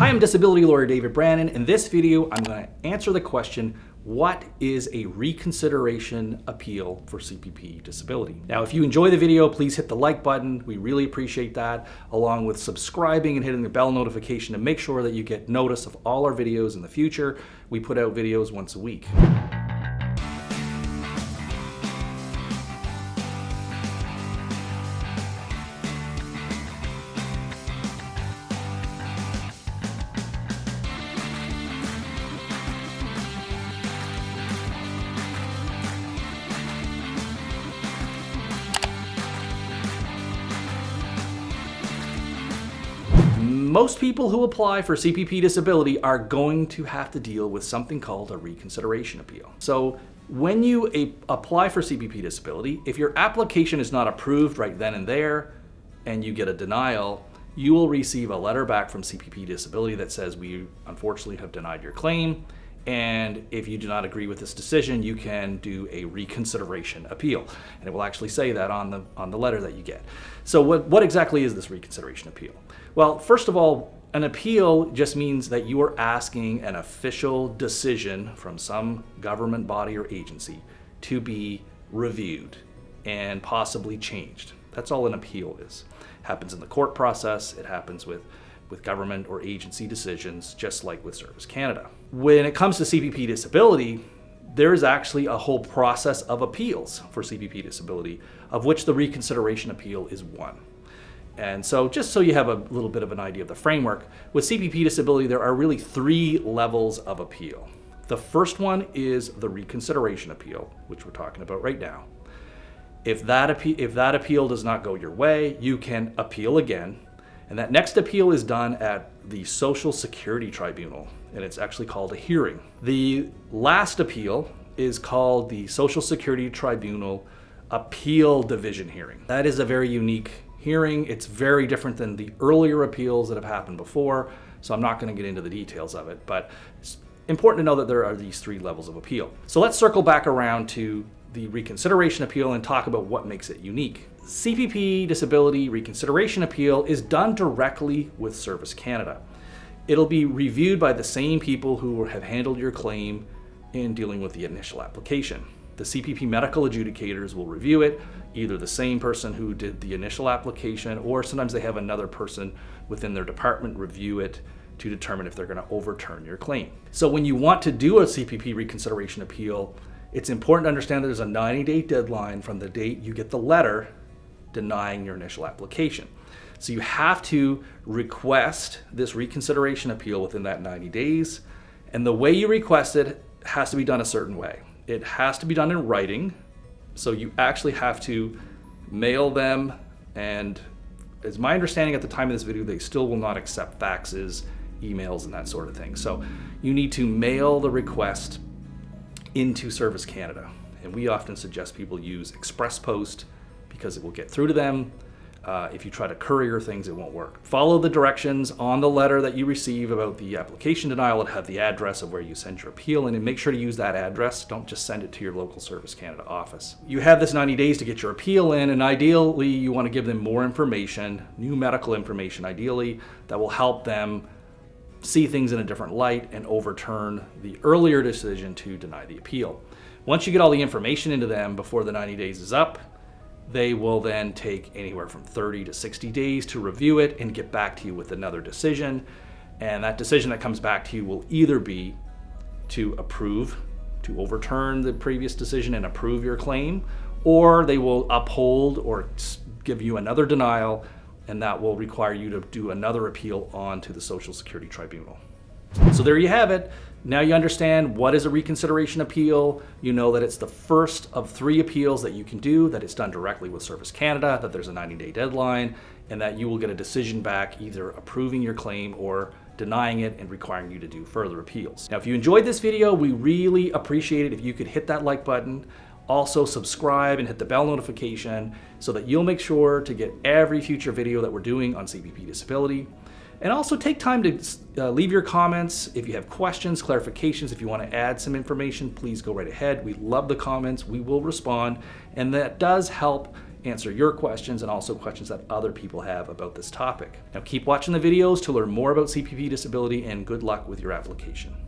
Hi, I'm disability lawyer David Brannon. In this video, I'm going to answer the question, what is a reconsideration appeal for CPP disability? Now, if you enjoy the video, please hit the like button. We really appreciate that, along with subscribing and hitting the bell notification to make sure that you get notice of all our videos in the future. We put out videos once a week. Most people who apply for CPP disability are going to have to deal with something called a reconsideration appeal. So when you apply for CPP disability, if your application is not approved right then and there and you get a denial, you will receive a letter back from CPP disability that says, we unfortunately have denied your claim, and if you do not agree with this decision, you can do a reconsideration appeal. And it will actually say that on the letter that you get. So what exactly is this reconsideration appeal? Well, first of all, an appeal just means that you are asking an official decision from some government body or agency to be reviewed and possibly changed. That's all an appeal is. It happens in the court process. It happens with government or agency decisions, just like with Service Canada. When it comes to CPP disability, there is actually a whole process of appeals for CPP disability, of which the reconsideration appeal is one. And so just so you have a little bit of an idea of the framework, with CPP disability, there are really 3 levels of appeal. The first one is the reconsideration appeal, which we're talking about right now. If that appeal does not go your way, you can appeal again. And that next appeal is done at the Social Security Tribunal, and it's actually called a hearing. The last appeal is called the Social Security Tribunal Appeal Division hearing. That is a very unique hearing. It's very different than the earlier appeals that have happened before, so I'm not going to get into the details of it, but it's important to know that there are these 3 levels of appeal. So let's circle back around to the reconsideration appeal and talk about what makes it unique. CPP disability reconsideration appeal is done directly with Service Canada. It'll be reviewed by the same people who have handled your claim in dealing with the initial application. The CPP medical adjudicators will review it, either the same person who did the initial application, or sometimes they have another person within their department review it to determine if they're going to overturn your claim. So when you want to do a CPP reconsideration appeal, it's important to understand there's a 90-day deadline from the date you get the letter denying your initial application. So you have to request this reconsideration appeal within that 90 days, and the way you request it has to be done a certain way. It has to be done in writing, so you actually have to mail them, and as my understanding at the time of this video, they still will not accept faxes, emails, and that sort of thing. So you need to mail the request into Service Canada, and we often suggest people use Express Post because it will get through to them. If you try to courier things, it won't work. Follow the directions on the letter that you receive about the application denial. It'll have the address of where you send your appeal in, and make sure to use that address. Don't just send it to your local Service Canada office. You have this 90 days to get your appeal in, and ideally you want to give them more information, new medical information ideally, that will help them see things in a different light and overturn the earlier decision to deny the appeal. Once you get all the information into them before the 90 days is up, they will then take anywhere from 30 to 60 days to review it and get back to you with another decision. And that decision that comes back to you will either be to approve, to overturn the previous decision and approve your claim, or they will uphold or give you another denial, and that will require you to do another appeal on to the Social Security Tribunal. So there you have it. Now you understand what is a reconsideration appeal. You know that it's the first of 3 appeals that you can do, that it's done directly with Service Canada, that there's a 90-day deadline, and that you will get a decision back either approving your claim or denying it and requiring you to do further appeals. Now, if you enjoyed this video, we really appreciate it if you could hit that like button. Also subscribe and hit the bell notification so that you'll make sure to get every future video that we're doing on CPP disability. And also take time to leave your comments. If you have questions, clarifications, if you want to add some information, please go right ahead. We love the comments. We will respond. And that does help answer your questions and also questions that other people have about this topic. Now keep watching the videos to learn more about CPP disability, and good luck with your application.